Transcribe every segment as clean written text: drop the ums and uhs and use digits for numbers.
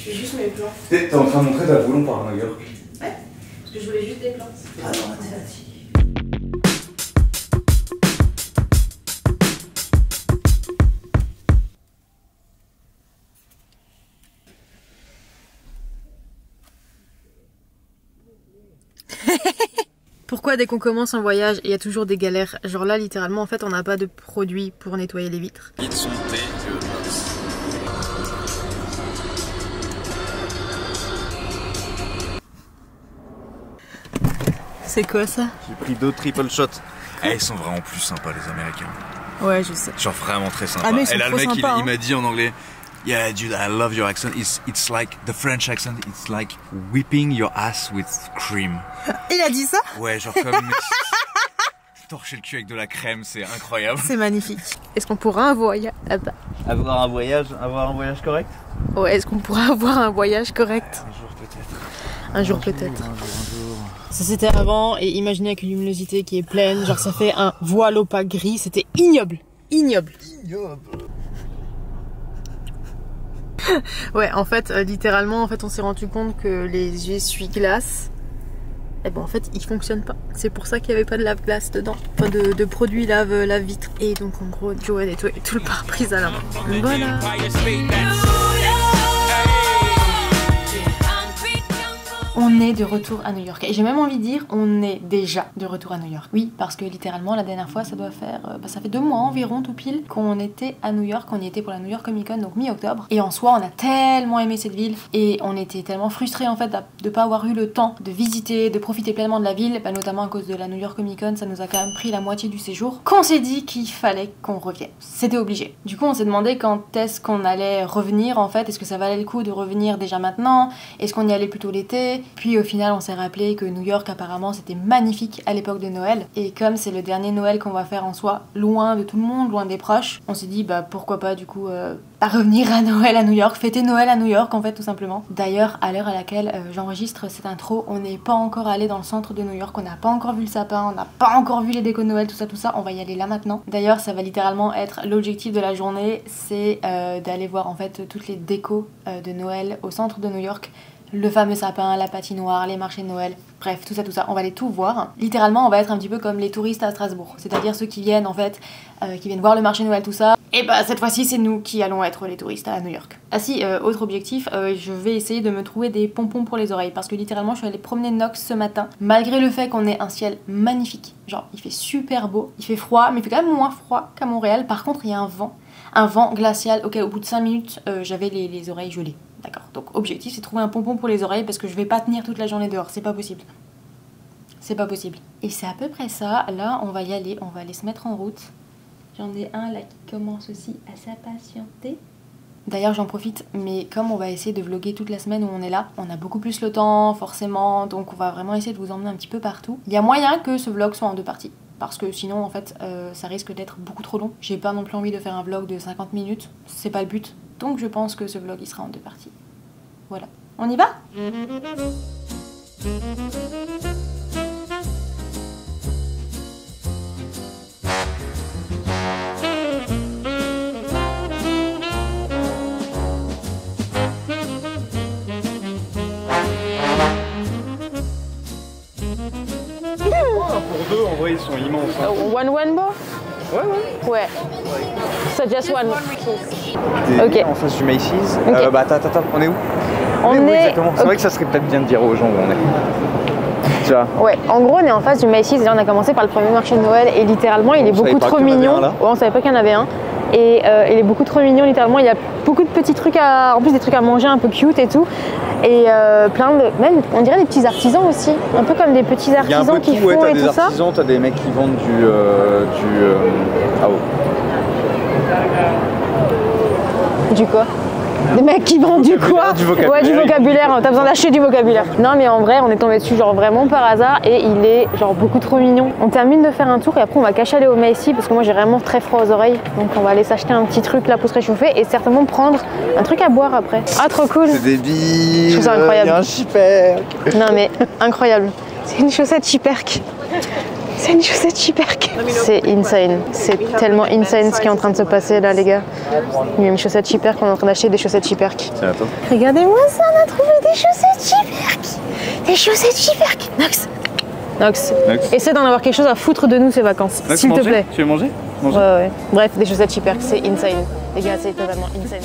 fais juste mes plans. T'es en train de montrer ta boulon par New York. Ouais, parce que je voulais juste des plans. Ah non, t'es là-dessus. Pourquoi dès qu'on commence un voyage, il y a toujours des galères? Genre là, littéralement, en fait, on n'a pas de produit pour nettoyer les vitres. Ils sont dégueulasses. C'est quoi ça? J'ai pris 2 triple shots. Eh, ils sont vraiment plus sympas les Américains. Ouais, je sais. Genre vraiment très sympas. Ah mais ils sont Et là, le trop mec, sympas, il m'a dit en anglais, yeah, dude, I love your accent. It's like the French accent. It's like whipping your ass with cream. Il a dit ça? Ouais, genre comme torcher le cul avec de la crème, c'est incroyable. C'est magnifique. Est-ce qu'on pourra avoir Avoir un voyage correct? Ouais, est-ce qu'on pourra avoir un voyage correct? Un jour peut-être. Un jour peut-être. Un jour. Ça c'était avant, et imaginez avec une luminosité qui est pleine, genre ça fait un voile opaque gris, c'était ignoble. Ignoble. Ouais, en fait, littéralement, en fait, on s'est rendu compte que les essuie-glaces, eh ben en fait, ils fonctionnent pas. C'est pour ça qu'il n'y avait pas de lave-glace dedans, enfin de produits lave-vitre. Et donc en gros, Joe a nettoyé tout le pare-brise à la main. Voilà. On est de retour à New York. Et j'ai même envie de dire, on est déjà de retour à New York. Oui, parce que littéralement, la dernière fois, ça doit faire... ça fait 2 mois environ, tout pile, qu'on était à New York. On y était pour la New York Comic Con, donc mi-octobre. Et en soi, on a tellement aimé cette ville. Et on était tellement frustrés, en fait, de pas avoir eu le temps de visiter, de profiter pleinement de la ville. Bah, notamment à cause de la New York Comic Con, ça nous a quand même pris la moitié du séjour. Qu'on s'est dit qu'il fallait qu'on revienne. C'était obligé. Du coup, on s'est demandé quand est-ce qu'on allait revenir, en fait. Est-ce que ça valait le coup de revenir déjà maintenant? Est-ce qu'on y allait plutôt l'été? Puis au final on s'est rappelé que New York apparemment c'était magnifique à l'époque de Noël, et comme c'est le dernier Noël qu'on va faire en soi, loin de tout le monde, loin des proches, on s'est dit bah pourquoi pas du coup pas revenir à Noël à New York, fêter Noël à New York en fait tout simplement. D'ailleurs à l'heure à laquelle j'enregistre cette intro, on n'est pas encore allé dans le centre de New York, on n'a pas encore vu le sapin, on n'a pas encore vu les décos de Noël, tout ça, on va y aller là maintenant. D'ailleurs ça va littéralement être l'objectif de la journée, c'est d'aller voir en fait toutes les décos de Noël au centre de New York. Le fameux sapin, la patinoire, les marchés de Noël, bref, tout ça, on va aller tout voir. Littéralement, on va être un petit peu comme les touristes à Strasbourg, c'est-à-dire ceux qui viennent en fait, qui viennent voir le marché de Noël, tout ça. Et bah cette fois-ci, c'est nous qui allons être les touristes à New York. Ah si, autre objectif, je vais essayer de me trouver des pompons pour les oreilles, parce que littéralement, je suis allée promener Knox ce matin, malgré le fait qu'on ait un ciel magnifique. Genre, il fait super beau, il fait froid, mais il fait quand même moins froid qu'à Montréal. Par contre, il y a un vent glacial. Ok, au bout de 5 minutes, j'avais les oreilles gelées. D'accord, donc objectif c'est trouver un pompon pour les oreilles parce que je vais pas tenir toute la journée dehors, c'est pas possible. C'est pas possible. Et c'est à peu près ça, là on va y aller, on va aller se mettre en route. J'en ai un là qui commence aussi à s'impatienter. D'ailleurs j'en profite, mais comme on va essayer de vlogger toute la semaine où on est là, on a beaucoup plus le temps forcément, donc on va vraiment essayer de vous emmener un petit peu partout. Il y a moyen que ce vlog soit en 2 parties. Parce que sinon en fait ça risque d'être beaucoup trop long. J'ai pas non plus envie de faire un vlog de 50 minutes, c'est pas le but. Donc je pense que ce vlog il sera en 2 parties. Voilà. On y va ? Pour 2 en vrai ils sont immenses. Hein. One rainbow ? Ouais. So just one. Ok. En face du Macy's. Okay. Bah attends, on est où? On est... exactement. C'est vrai que ça serait peut-être bien de dire aux gens où on est. Tu vois? Ouais, en gros on est en face du Macy's et là on a commencé par le premier marché de Noël et littéralement il est beaucoup trop mignon. Ouais, on savait pas qu'il y en avait un. Et il est beaucoup trop mignon, littéralement il y a beaucoup de petits trucs en plus des trucs à manger un peu cute et tout. Et plein de, même on dirait des petits artisans aussi, un peu comme des petits artisans qui font et tout ça. Il y a un peu de tout, ouais, t'as des artisans, t'as des mecs qui vendent du quoi? Des mecs qui vendent du quoi? Ouais, du vocabulaire, t'as besoin d'acheter du vocabulaire. Non mais en vrai on est tombé dessus genre vraiment par hasard et il est genre beaucoup trop mignon. On termine de faire un tour et après on va cacher aller au Macy's parce que moi j'ai vraiment très froid aux oreilles. Donc on va aller s'acheter un petit truc là pour se réchauffer et certainement prendre un truc à boire après. Ah trop cool. C'est des billes, je trouve ça incroyable. Il y a un Chiperk. Non mais incroyable. C'est une chaussette Chiperk. C'est une chaussette Chiperk. C'est insane. C'est tellement insane ce qui est en train de se passer là, les gars. Il y a une chaussette Chiperk, on est en train d'acheter des chaussettes Chiperk. Regardez-moi ça, on a trouvé des chaussettes Chiperk. Des chaussettes Chiperk. Nox, essaie d'en avoir quelque chose à foutre de nous ces vacances, s'il te plaît. Tu veux manger? Ouais. Bref, des chaussettes Chiperk, c'est insane. Les gars, c'est totalement insane.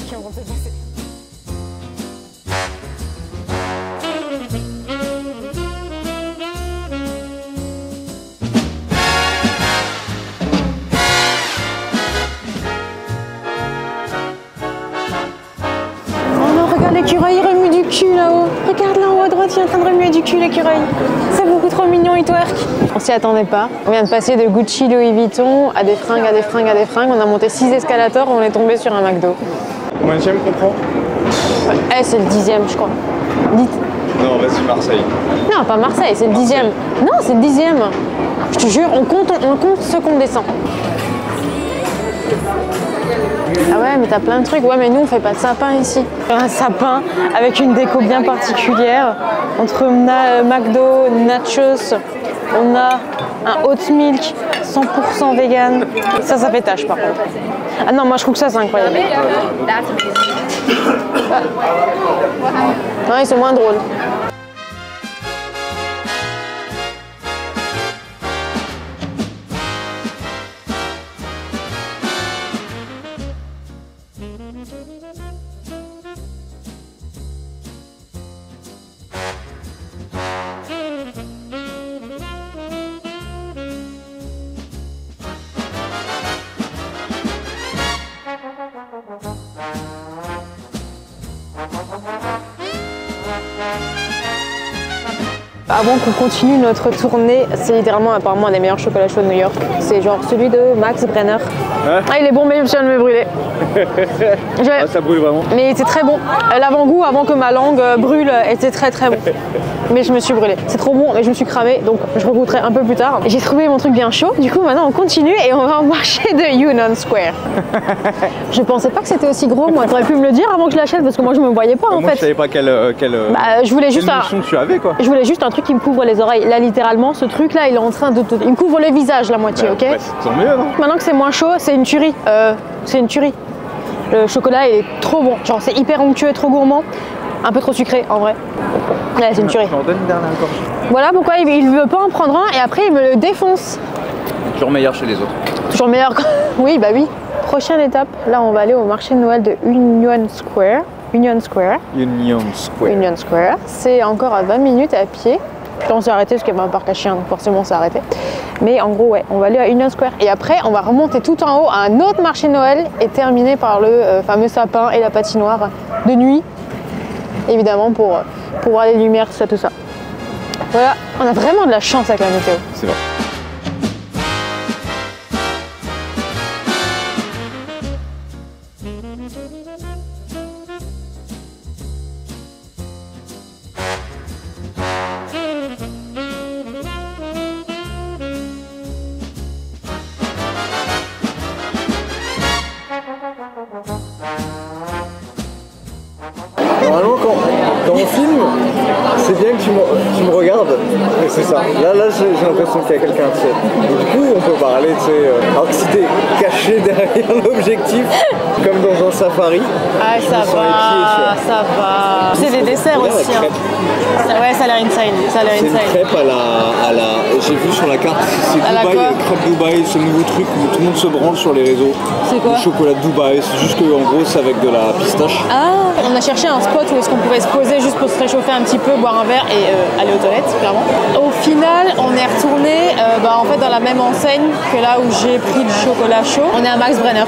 L'écureuil remue du cul là-haut. Regarde là en haut à droite, il est en train de remuer du cul l'écureuil. C'est beaucoup trop mignon, il twerk. On s'y attendait pas. On vient de passer de Gucci, Louis Vuitton à des fringues, à des fringues, à des fringues. On a monté 6 escalators, on est tombé sur un McDo. Combien de qu'on prend? C'est le 10e, je crois. Dites. Non, vas-y, Marseille. Non, pas Marseille, c'est le 10e. Non, c'est le 10e. Je te jure, on compte ce qu'on descend. Ah ouais, mais t'as plein de trucs. Ouais, mais nous, on fait pas de sapin ici. Un sapin avec une déco bien particulière. Entre McDo, nachos, on a un oat milk 100% vegan. Ça fait tâche par contre. Ah non, moi je trouve que ça c'est incroyable. Non, ils sont moins drôles. Avant qu'on continue notre tournée, c'est littéralement apparemment un des meilleurs chocolats chauds de New York. C'est genre celui de Max Brenner. Hein? Ah, il est bon, mais je viens de me brûler. Ah, ça brûle vraiment. Mais il était très bon. L'avant-goût, avant que ma langue brûle, était très très bon. Mais je me suis brûlée. C'est trop bon, mais je me suis cramée, donc je regoûterai un peu plus tard. J'ai trouvé mon truc bien chaud. Du coup, maintenant on continue et on va au marché de Union Square. Je pensais pas que c'était aussi gros, moi. T'aurais pu me le dire avant que je l'achète parce que moi je me voyais pas en moi, fait. Je savais pas quelle je voulais juste tu avais quoi. Je voulais juste un truc qui me couvre les oreilles. Là, littéralement, ce truc là, il est en train de. Il me couvre le visage la moitié, ok? Ouais, tant mieux, non? Maintenant que c'est moins chaud, c'est une tuerie. C'est une tuerie. Le chocolat est trop bon. Genre, c'est hyper onctueux, trop gourmand. Un peu trop sucré en vrai. Ouais, c'est une tuerie. Je t'en donne une dernière encore. Voilà pourquoi il veut pas en prendre un et après il me le défonce. Toujours meilleur chez les autres. Toujours meilleur. Oui, bah oui. Prochaine étape, là on va aller au marché de Noël de Union Square. Union Square. C'est encore à 20 minutes à pied. Puis on s'est arrêté parce qu'il y avait un parc à chiens, donc forcément on s'est arrêté. Mais en gros, ouais, on va aller à Union Square. Et après, on va remonter tout en haut à un autre marché de Noël et terminer par le fameux sapin et la patinoire de nuit. Évidemment, pour voir les lumières, tout ça. Voilà, on a vraiment de la chance avec la météo. C'est vrai. Normalement, quand on filme, c'est bien que tu me regardes. C'est ça. Là j'ai l'impression qu'il y a quelqu'un, tu sais. Et du coup, on peut parler, tu sais. Alors que si t'es caché derrière l'objectif, comme dans un safari. Ah, ça va. C'est des desserts aussi. Hein. Ouais, ça a l'air insane. C'est une crêpe à la. J'ai vu sur la carte, c'est Dubaï, crêpe Dubaï, ce nouveau truc où tout le monde se branle sur les réseaux. C'est quoi? Le chocolat de Dubaï, c'est juste qu'en gros, c'est avec de la pistache. Ah, on a cherché un spot où est-ce qu'on pouvait se poser juste pour se réchauffer un petit peu, boire un verre et aller aux toilettes, clairement. Au final, on est retourné en fait dans la même enseigne que là où j'ai pris le chocolat chaud. On est à Max Brenner.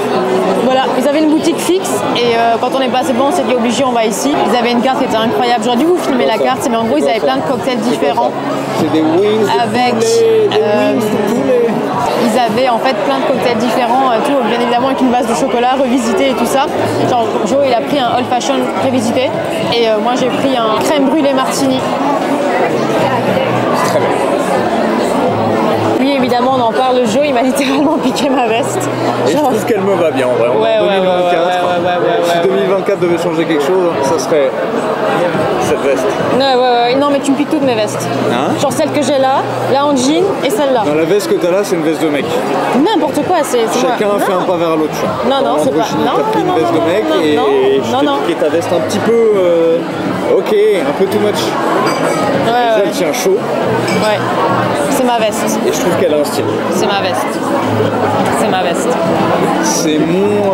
Voilà, ils avaient une boutique fixe et quand on est passé bon, on s'est dit obligé, on va ici. Ils avaient une carte qui était incroyable. J'aurais dû vous filmer la carte, mais en gros, ils avaient plein de cocktails différents. C'est des wings avec poulet. Ils avaient en fait plein de cocktails différents, tout bien évidemment avec une base de chocolat revisité et tout ça. Genre Joe il a pris un old fashion revisité et moi j'ai pris un crème brûlée martini. C'est très bien. Lui il évidemment on en parle, Joe il m'a littéralement piqué ma veste. Et je trouve qu'elle me va bien en vrai. On est en 2024. Si 2024 devait changer quelque chose, ça serait cette veste. Non mais tu me piques toutes mes vestes. Hein? Genre celle que j'ai là en jean et celle-là. Non, la veste que t'as là, c'est une veste de mec. N'importe quoi, c'est Chacun moi. fait un pas vers l'autre. Non, c'est pas. T'as pris une veste de mec et je t'ai piqué ta veste un petit peu. Ok, un peu too much. Elle tient chaud. Ouais, c'est ma veste. Et je trouve qu'elle a un style. C'est ma veste. C'est ma veste. C'est mon.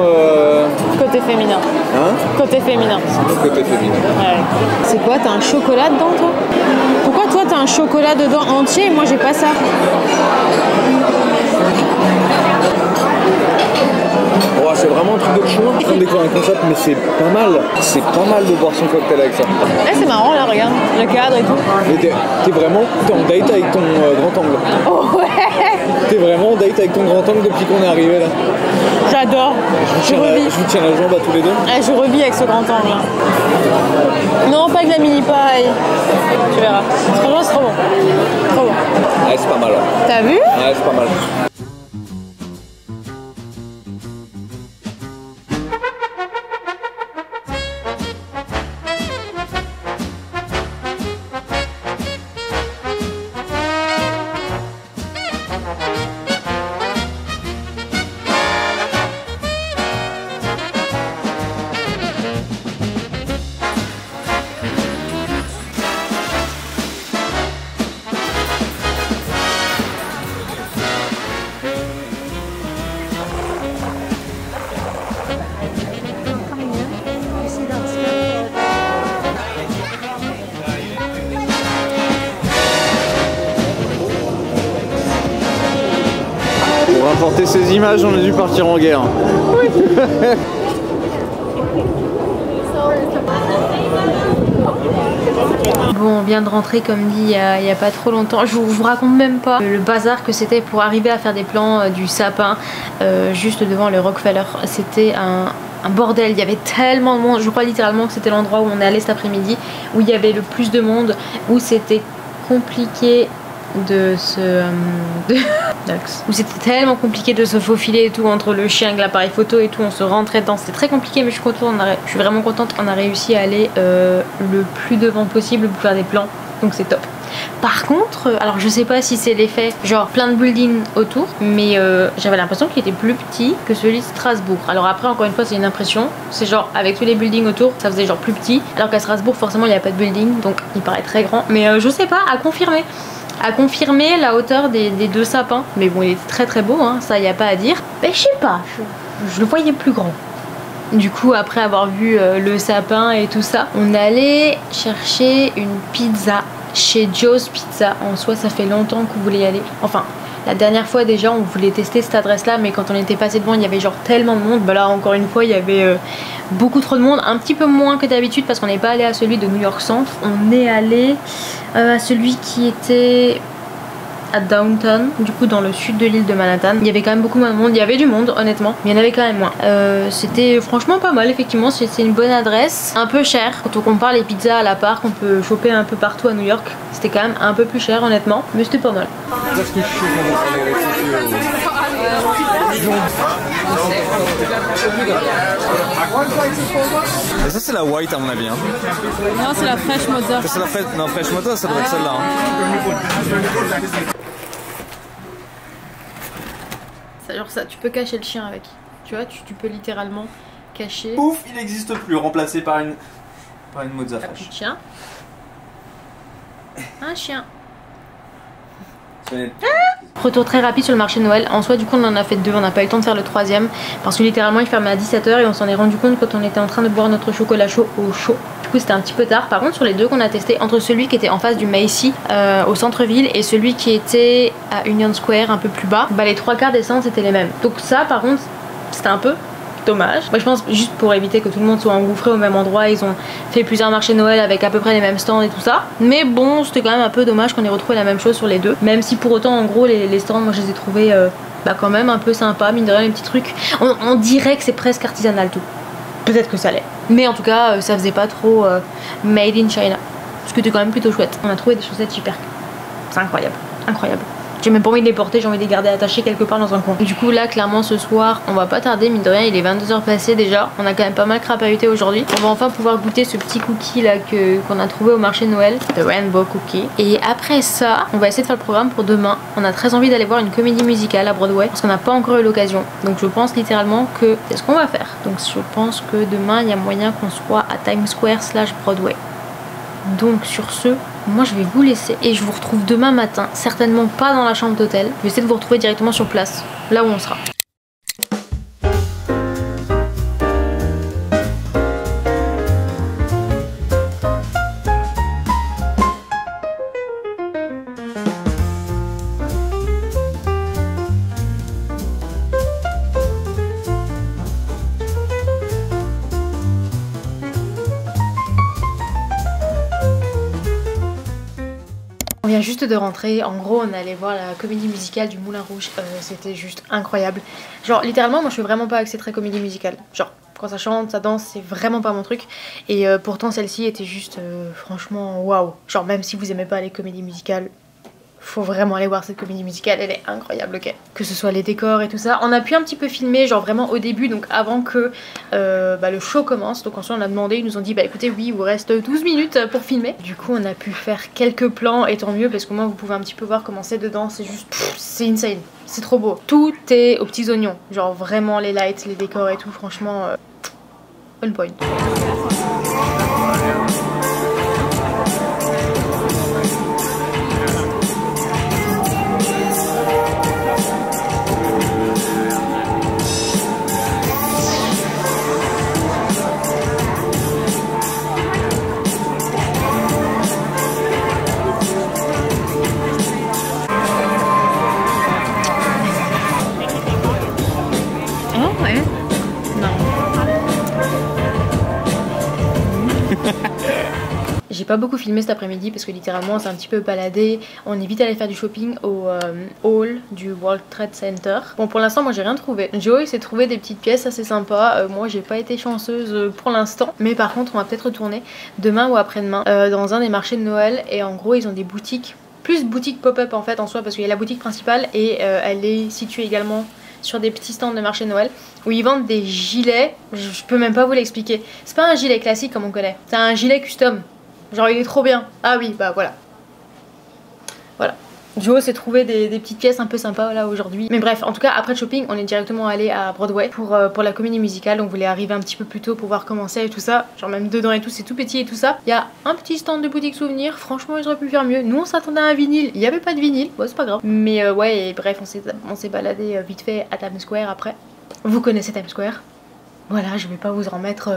Côté féminin. Hein? Côté féminin. Côté féminin. Ouais. C'est quoi, t'as un chocolat dedans toi? Pourquoi toi t'as un chocolat dedans entier et moi j'ai pas ça? Oh, c'est vraiment un truc de chouin. On découvre un concept, mais c'est pas mal. C'est pas mal de boire son cocktail avec ça. C'est marrant là, regarde, le cadre et tout. Mais t'es vraiment en date avec ton grand angle. Oh ouais. T'es vraiment en date avec ton grand angle depuis qu'on est arrivé là. J'adore. Je revis. Je vous tiens la jambe à tous les deux. Je revis avec ce grand angle là. Non, pas avec la mini paille. Tu verras. Franchement, c'est trop bon. Trop bon. Ouais, c'est pas mal. Ouais. T'as vu? Ouais, c'est pas mal. Pour rapporter ces images, on a dû partir en guerre. Oui. Bon, on vient de rentrer comme dit il y a pas trop longtemps. Je vous raconte même pas le bazar que c'était pour arriver à faire des plans du sapin juste devant le Rockefeller. C'était un bordel, il y avait tellement de monde. Je crois littéralement que c'était l'endroit où on est allé cet après-midi, où il y avait le plus de monde, où c'était compliqué de se... où c'était tellement compliqué de se faufiler et tout entre le chien et l'appareil photo et tout, on se rentrait dedans, c'était très compliqué, mais je suis vraiment contente qu'on a réussi à aller le plus devant possible pour faire des plans, donc c'est top. Par contre, alors je sais pas si c'est l'effet genre plein de buildings autour, mais j'avais l'impression qu'il était plus petit que celui de Strasbourg. Alors après, encore une fois, c'est une impression, c'est genre avec tous les buildings autour, ça faisait genre plus petit, alors qu'à Strasbourg forcément il n'y a pas de building, donc il paraît très grand, mais je sais pas, à confirmer la hauteur des deux sapins. Mais bon, il était très très beau, hein, ça y a pas à dire. Mais je sais pas, je le voyais plus grand. Du coup, après avoir vu le sapin et tout ça, on allait chercher une pizza chez Joe's Pizza. En soi, ça fait longtemps qu'on voulait y aller. Enfin, la dernière fois déjà, on voulait tester cette adresse-là, mais quand on était passé devant, il y avait genre tellement de monde. Bah là, encore une fois, il y avait beaucoup trop de monde, un petit peu moins que d'habitude parce qu'on n'est pas allé à celui de New York Centre. On est allé à celui qui était à Downtown, du coup dans le sud de l'île de Manhattan. Il y avait quand même beaucoup moins de monde, il y avait du monde honnêtement, mais il y en avait quand même moins. C'était franchement pas mal, effectivement, c'est une bonne adresse. Un peu cher, quand on compare les pizzas à la part qu'on peut choper un peu partout à New York, c'était quand même un peu plus cher honnêtement, mais c'était pas mal. Et ça c'est la white à mon avis. Hein. Non, c'est la Fresh Mocha. C'est la Fresh Mocha, ça doit être celle-là. Hein. C'est genre ça, tu peux cacher le chien avec. Tu vois, tu peux littéralement cacher. Pouf, il n'existe plus, remplacé par une Mozza Fresh. Un chien. Un chien. Retour très rapide sur le marché de Noël. En soi, du coup, on en a fait deux. On n'a pas eu le temps de faire le troisième parce que littéralement, il fermait à 17 h et on s'en est rendu compte quand on était en train de boire notre chocolat chaud au chaud. Du coup, c'était un petit peu tard. Par contre, sur les deux qu'on a testé, entre celui qui était en face du Macy au centre-ville et celui qui était à Union Square un peu plus bas, bah les trois quarts des centres c'était les mêmes. Donc ça, par contre, c'était un peu dommage. Moi je pense juste pour éviter que tout le monde soit engouffré au même endroit, ils ont fait plusieurs marchés de Noël avec à peu près les mêmes stands et tout ça. Mais bon, c'était quand même un peu dommage qu'on ait retrouvé la même chose sur les deux. Même si pour autant, en gros, les stands, moi je les ai trouvés bah, quand même un peu sympas, mine de rien, les petits trucs. On dirait que c'est presque artisanal tout. Peut-être que ça l'est. Mais en tout cas, ça faisait pas trop made in China. Ce qui était quand même plutôt chouette. On a trouvé des chaussettes super. C'est incroyable. Incroyable. J'ai même pas envie de les porter, j'ai envie de les garder attachés quelque part dans un coin. Du coup là clairement ce soir on va pas tarder, mine de rien il est 22h passé déjà. On a quand même pas mal crapahuté aujourd'hui. On va enfin pouvoir goûter ce petit cookie là qu'on a trouvé au marché de Noël, The Rainbow Cookie. Et après ça on va essayer de faire le programme pour demain. On a très envie d'aller voir une comédie musicale à Broadway parce qu'on n'a pas encore eu l'occasion. Donc je pense littéralement que c'est ce qu'on va faire. Donc je pense que demain il y a moyen qu'on soit à Times Square / Broadway. Donc sur ce, moi je vais vous laisser et je vous retrouve demain matin, certainement pas dans la chambre d'hôtel. Je vais essayer de vous retrouver directement sur place, là où on sera. On vient juste de rentrer, en gros on allait voir la comédie musicale du Moulin Rouge, c'était juste incroyable. Genre littéralement moi je suis vraiment pas axée très comédie musicale, genre quand ça chante, ça danse, c'est vraiment pas mon truc. Et pourtant celle-ci était juste franchement waouh. Genre même si vous aimez pas les comédies musicales, faut vraiment aller voir cette comédie musicale, elle est incroyable, ok. Que ce soit les décors et tout ça. On a pu un petit peu filmer, genre vraiment au début, donc avant que le show commence. Donc ensuite on a demandé, ils nous ont dit bah écoutez oui, il vous reste 12 minutes pour filmer. Du coup on a pu faire quelques plans et tant mieux parce que moi vous pouvez un petit peu voir comment c'est dedans, c'est juste, c'est insane. C'est trop beau. Tout est aux petits oignons, genre vraiment les lights, les décors et tout, franchement, on point. J'ai pas beaucoup filmé cet après-midi parce que littéralement on s'est un petit peu baladé. On est vite allé faire du shopping au hall du World Trade Center. Bon pour l'instant moi j'ai rien trouvé. Joey s'est trouvé des petites pièces assez sympas. Moi j'ai pas été chanceuse pour l'instant. Mais par contre on va peut-être retourner demain ou après-demain dans un des marchés de Noël. Et en gros ils ont des boutiques, plus boutique pop-up en fait en soi, parce qu'il y a la boutique principale et elle est située également sur des petits stands de marché de Noël où ils vendent des gilets. Je peux même pas vous l'expliquer. C'est pas un gilet classique comme on connaît, c'est un gilet custom. Genre il est trop bien. Ah oui bah voilà. Voilà. Joe s'est trouvé des petites pièces un peu sympas là aujourd'hui. Mais bref, en tout cas après le shopping on est directement allé à Broadway pour la comédie musicale. On voulait arriver un petit peu plus tôt pour voir comment c'est et tout ça. Genre même dedans et tout, c'est tout petit et tout ça. Il y a un petit stand de boutique souvenirs. Franchement ils auraient pu faire mieux. Nous on s'attendait à un vinyle, il n'y avait pas de vinyle. Bon c'est pas grave. Mais ouais et bref on s'est baladé vite fait à Times Square après. Vous connaissez Times Square. Voilà, je vais pas vous en mettre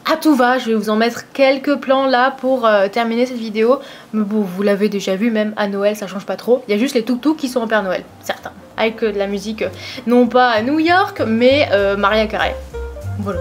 à tout va, je vais vous en mettre quelques plans là pour terminer cette vidéo. Mais bon, vous l'avez déjà vu, même à Noël ça change pas trop. Il y a juste les tuk-tuk qui sont en Père Noël, certains. Avec de la musique, non pas à New York, mais Mariah Carey. Voilà.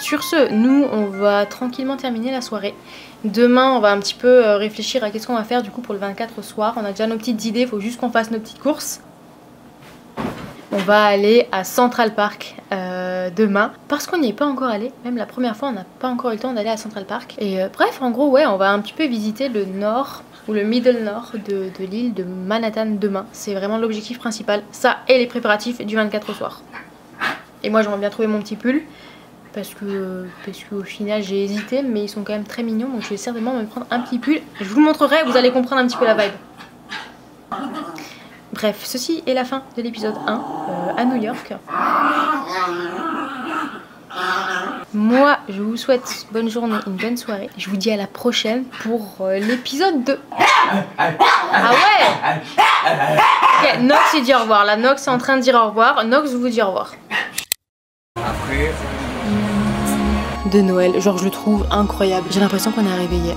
Sur ce, nous on va tranquillement terminer la soirée. Demain on va un petit peu réfléchir à qu'est-ce qu'on va faire du coup pour le 24 soir. On a déjà nos petites idées, il faut juste qu'on fasse nos petites courses. On va aller à Central Park demain parce qu'on n'y est pas encore allé. Même la première fois on n'a pas encore eu le temps d'aller à Central Park. Et bref en gros ouais on va un petit peu visiter le nord ou le middle nord de l'île de Manhattan demain. C'est vraiment l'objectif principal. Ça et les préparatifs du 24 soir. Et moi j'aimerais bien trouver mon petit pull. Parce que au final j'ai hésité mais ils sont quand même très mignons donc je vais certainement me prendre un petit pull. Je vous le montrerai, vous allez comprendre un petit peu la vibe. Bref, ceci est la fin de l'épisode 1 à New York. Moi je vous souhaite bonne journée, une bonne soirée. Je vous dis à la prochaine pour l'épisode 2. Ah ouais. Ok, Nox il dit au revoir, là Nox est en train de dire au revoir. Nox vous dit au revoir. Après... de Noël, genre je le trouve incroyable. J'ai l'impression qu'on est arrivé hier.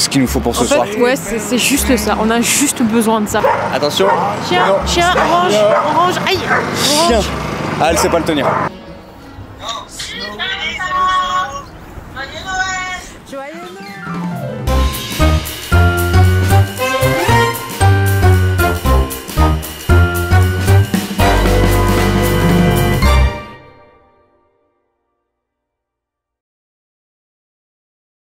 ce qu'il nous faut pour ce soir. Ouais, c'est juste ça. On a juste besoin de ça. Attention. Chien, Non. chien, orange, orange, aïe, Chien. orange. Ah, elle sait pas le tenir.